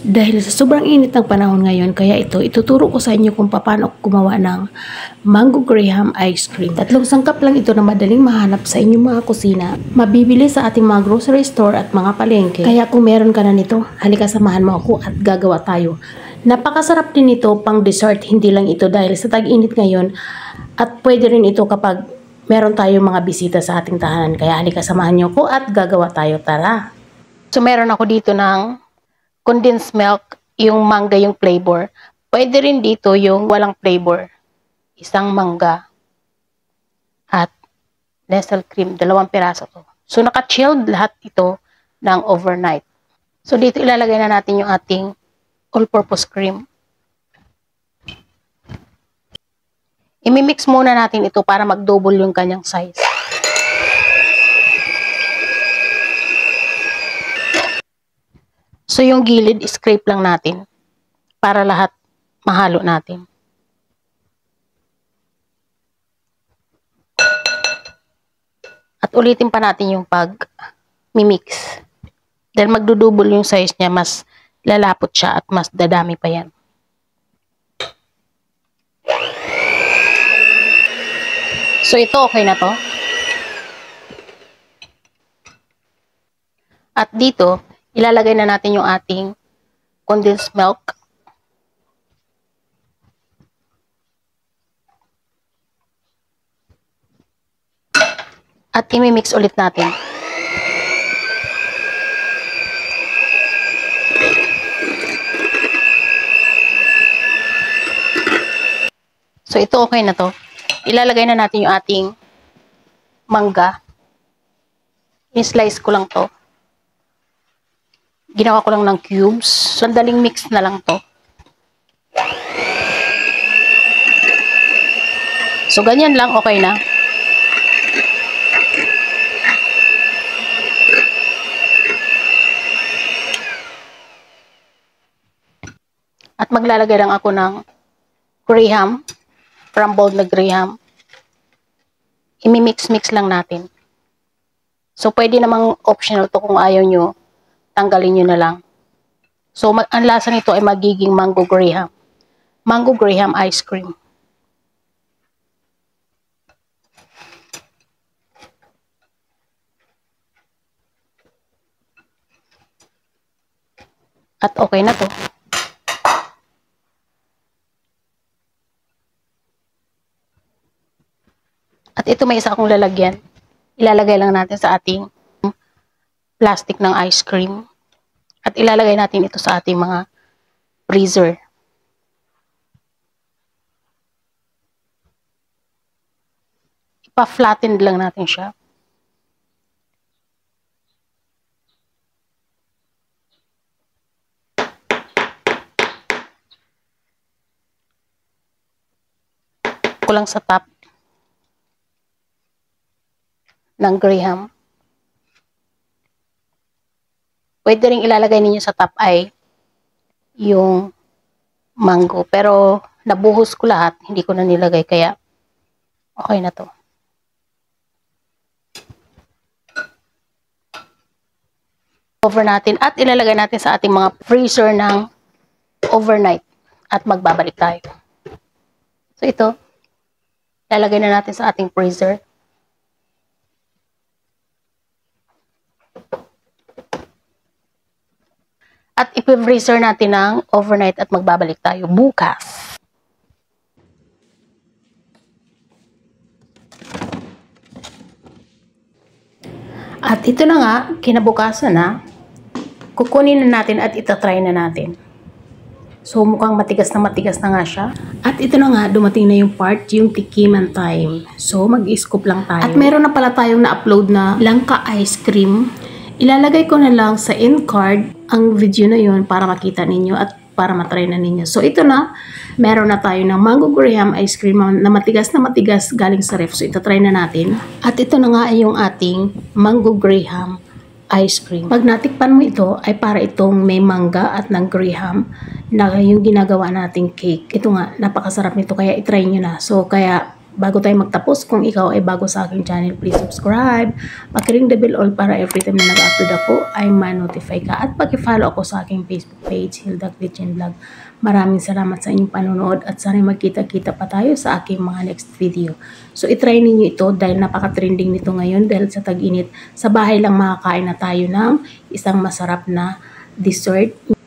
Dahil sa sobrang init ng panahon ngayon, kaya ituturo ko sa inyo kung paano gumawa ng mango graham ice cream. 3 sangkap lang ito na madaling mahanap sa inyong mga kusina. Mabibili sa ating mga grocery store at mga palengke. Kaya kung meron ka na nito, halika samahan mo ako at gagawa tayo. Napakasarap din ito pang dessert, hindi lang ito dahil sa tag-init ngayon. At pwede rin ito kapag meron tayong mga bisita sa ating tahanan. Kaya halika samahan niyo ko at gagawa tayo. Tara! So meron ako dito ng condensed milk, yung mangga yung flavor. Pwede rin dito yung walang flavor. Isang mangga. At Nestle cream, 2 piraso to. So naka-chilled lahat ito ng overnight. So dito ilalagay na natin yung ating all-purpose cream. Imimix muna natin ito para mag-double yung kanyang size. So, yung gilid, scrape lang natin para lahat mahalo natin. At ulitin pa natin yung pag-mimix. Dahil magdudouble yung size niya, mas lalapot siya at mas dadami pa yan. So, ito okay na to. At dito, ilalagay na natin yung ating condensed milk. At imimix ulit natin. So, ito okay na to. Ilalagay na natin yung ating mangga. I-slice ko lang to. Ginawa ko lang ng cubes. Sandaling mix na lang to. So, ganyan lang. Okay na. At maglalagay lang ako ng graham. Crumbled na graham. Imi-mix-mix lang natin. So, pwede namang optional to kung ayaw nyo. Tanggalin nyo na lang. So, ang lasa nito ay magiging mango graham. Mango graham ice cream. At okay na to. At ito may isa akong lalagyan. Ilalagay lang natin sa ating plastic ng ice cream. At ilalagay natin ito sa ating mga freezer. Ipa-flatten lang natin siya. Kulang sa top ng graham. Pwede rin ilalagay ninyo sa top ay yung mango. Pero nabuhos ko lahat. Hindi ko na nilagay. Kaya okay na to. Over natin. At ilalagay natin sa ating mga freezer ng overnight. At magbabalik tayo. So ito. Ilalagay na natin sa ating freezer. At ipi-freezer natin ng overnight at magbabalik tayo bukas. At ito na nga, kinabukasan na, kukunin na natin at itatry na natin. So mukhang matigas na nga siya. At ito na nga, dumating na yung part, yung tikiman time. So mag-scoop lang tayo. At meron na pala tayong na-upload na langka ice cream. Ilalagay ko na lang sa end card ang video na yun para makita ninyo at para matry na ninyo. So ito na, meron na tayo ng mango graham ice cream na matigas galing sa ref. So ito try na natin. At ito na nga ay yung ating mango graham ice cream. Pag natikpan mo ito ay para itong may mangga at ng graham na yung ginagawa nating cake. Ito nga, napakasarap nito kaya itry nyo na. So kaya Bago tayo magtapos, kung ikaw ay bago sa aking channel, please subscribe. Paki-ring the bell all para every time na nag-upload ako ay ma-notify ka. At paki-follow ako sa aking Facebook page, Hilda Kitchen Vlog. Maraming salamat sa inyong panonood at sana magkita-kita pa tayo sa aking mga next video. So itry ninyo ito dahil napaka-trending nito ngayon dahil sa tag-init. Sa bahay lang makakain na tayo ng isang masarap na dessert.